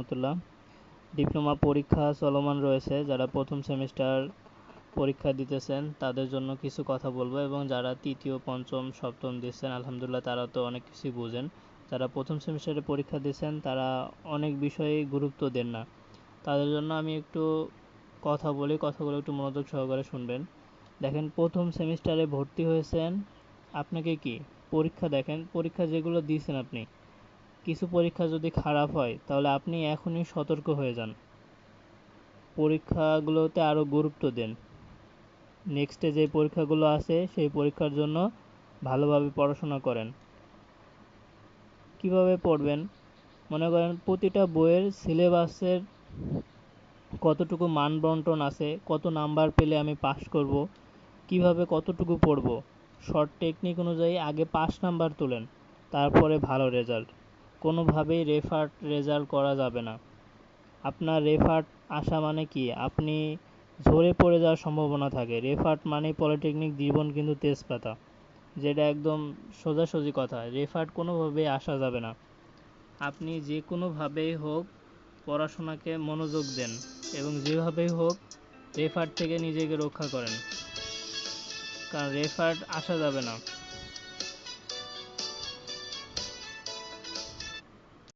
রহমতুল্লাহ। Diploma পরীক্ষা চলমান রয়েছে, যারা প্রথম সেমিস্টার পরীক্ষা দিতেছেন তাদের জন্য কিছু কথা বলবো, এবং যারা তৃতীয় পঞ্চম সপ্তম দিচ্ছেন আলহামদুলিল্লাহ তারা তো অনেক কিছুই বুঝেন। যারা প্রথম সেমিস্টারে পরীক্ষা দিচ্ছেন তারা অনেক বিষয়ে গুরুত্ব দেন না, তাদের জন্য আমি একটু কথা বলি, কথাগুলো একটু মনোযোগ সহকারে শুনবেন। দেখেন, প্রথম সেমিস্টারে ভর্তি হয়েছেন, আপনাকে কি পরীক্ষা, দেখেন পরীক্ষা যেগুলো দিয়েছেন আপনি, কিছু পরীক্ষা যদি খারাপ হয় তাহলে আপনি এখনই সতর্ক হয়ে যান, পরীক্ষাগুলোতে আরও গুরুত্ব দেন। নেক্সটে যে পরীক্ষাগুলো আছে সেই পরীক্ষার জন্য ভালোভাবে পড়াশোনা করেন। কিভাবে পড়বেন? মনে করেন প্রতিটা বইয়ের সিলেবাসের কতটুকু মান বন্টন আছে, কত নাম্বার পেলে আমি পাস করব, কিভাবে কতটুকু পড়ব, শর্ট টেকনিক অনুযায়ী আগে 5 নাম্বার তোলেন, তারপরে ভালো রেজাল্ট। কোনোভাবেই রেফার্ট রেজাল্ট করা যাবে না। আপনার রেফার্ট আসা মানে কি, আপনি ঝরে পড়ে যাওয়ার সম্ভাবনা থাকে। রেফার্ট মানে পলিটেকনিক জীবন কিন্তু তেজপাতা, যেটা একদম সোজাসুজি কথা। রেফার্ট কোনোভাবেই আসা যাবে না। আপনি যে কোনোভাবেই হোক পড়াশোনাকে মনোযোগ দেন, এবং যেভাবেই হোক রেফার্ট থেকে নিজেকে রক্ষা করেন, কারণ রেফার্ট আসা যাবে না।